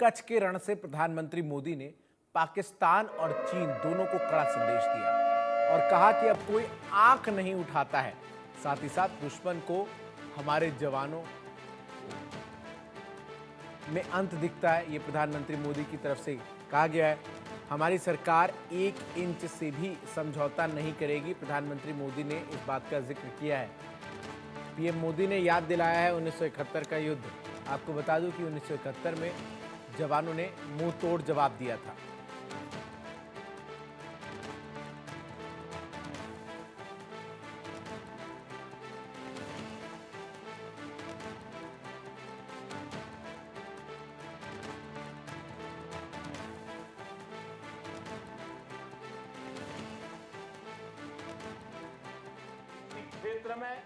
कच्छ के रण से प्रधानमंत्री मोदी ने पाकिस्तान और चीन दोनों को कड़ा संदेश दिया और कहा कि अब कोई आंख नहीं उठाता है। साथ ही साथ दुश्मन को हमारे जवानों में अंत दिखता है। ये प्रधानमंत्री मोदी की तरफ से कहा गया है। हमारी सरकार 1 इंच से भी समझौता नहीं करेगी। प्रधानमंत्री मोदी ने इस बात का जिक्र किया है। पीएम मोदी ने याद दिलाया है 1971 का युद्ध। आपको बता दूं कि 1971 में जवानों ने मुंह तोड़ जवाब दिया था। क्षेत्र में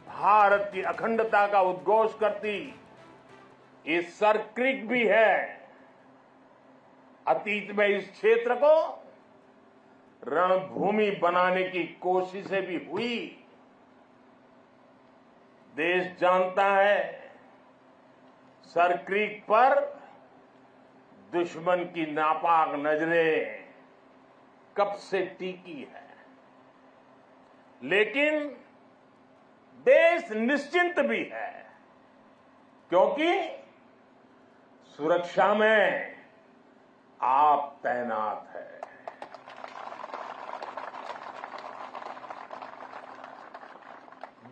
भारत की अखंडता का उद्घोष करती ये सर्क्रिक भी है। अतीत में इस क्षेत्र को रणभूमि बनाने की कोशिशें भी हुई। देश जानता है सर्क्रिक पर दुश्मन की नापाक नजरें कब से टिकी है, लेकिन देश निश्चिंत भी है क्योंकि सुरक्षा में आप तैनात है।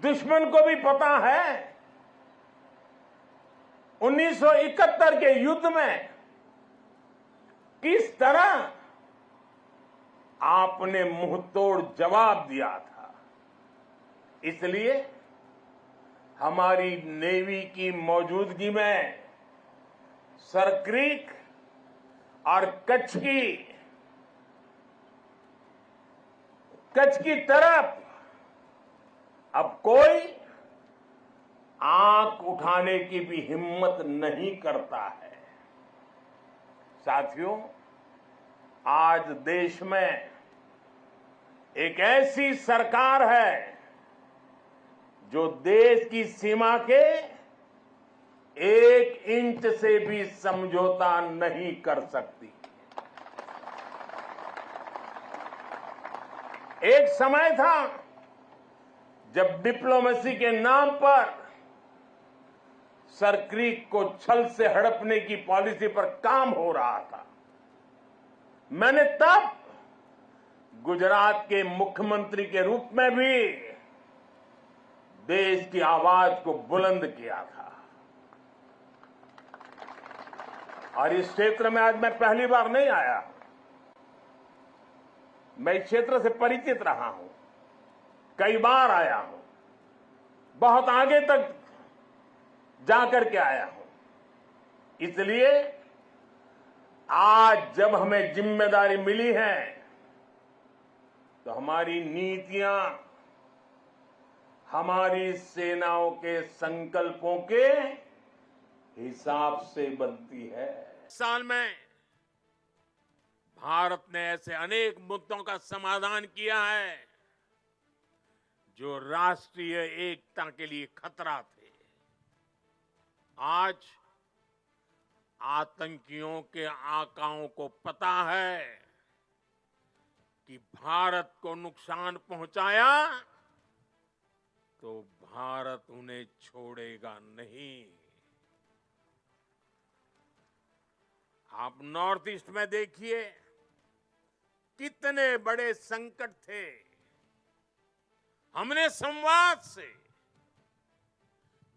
दुश्मन को भी पता है 1971 के युद्ध में किस तरह आपने मुंह तोड़ जवाब दिया था। इसलिए हमारी नेवी की मौजूदगी में सर्क्रिक और कच्छ की तरफ अब कोई आंख उठाने की भी हिम्मत नहीं करता है। साथियों, आज देश में एक ऐसी सरकार है जो देश की सीमा के 1 इंच से भी समझौता नहीं कर सकती। एक समय था जब डिप्लोमेसी के नाम पर सर्क्रिक को छल से हड़पने की पॉलिसी पर काम हो रहा था। मैंने तब गुजरात के मुख्यमंत्री के रूप में भी देश की आवाज को बुलंद किया था। और इस क्षेत्र में आज मैं पहली बार नहीं आया, मैं इस क्षेत्र से परिचित रहा हूं, कई बार आया हूं, बहुत आगे तक जाकर के आया हूं। इसलिए आज जब हमें जिम्मेदारी मिली है तो हमारी नीतियां हमारी सेनाओं के संकल्पों के हिसाब से बनती है। साल में भारत ने ऐसे अनेक मुद्दों का समाधान किया है जो राष्ट्रीय एकता के लिए खतरा थे। आज आतंकियों के आकाओं को पता है कि भारत को नुकसान पहुंचाया तो भारत उन्हें छोड़ेगा नहीं। आप नॉर्थ ईस्ट में देखिए कितने बड़े संकट थे। हमने संवाद से,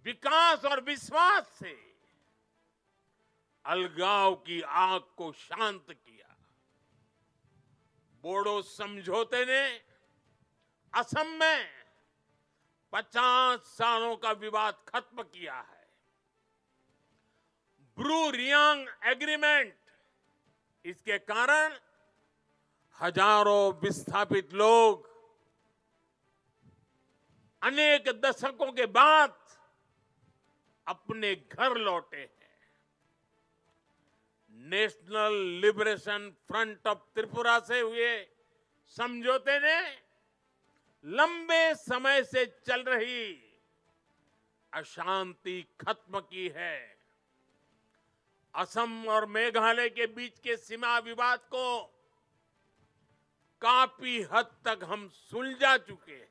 विकास और विश्वास से अलगाव की आग को शांत किया। बोडो समझौते ने असम में 50 सालों का विवाद खत्म किया है। ब्रू रियांग एग्रीमेंट, इसके कारण हजारों विस्थापित लोग अनेक दशकों के बाद अपने घर लौटे हैं। National liberation front of Tripura से हुए समझौते ने लंबे समय से चल रही अशांति खत्म की है। असम और मेघालय के बीच के सीमा विवाद को काफी हद तक हम सुलझा चुके हैं।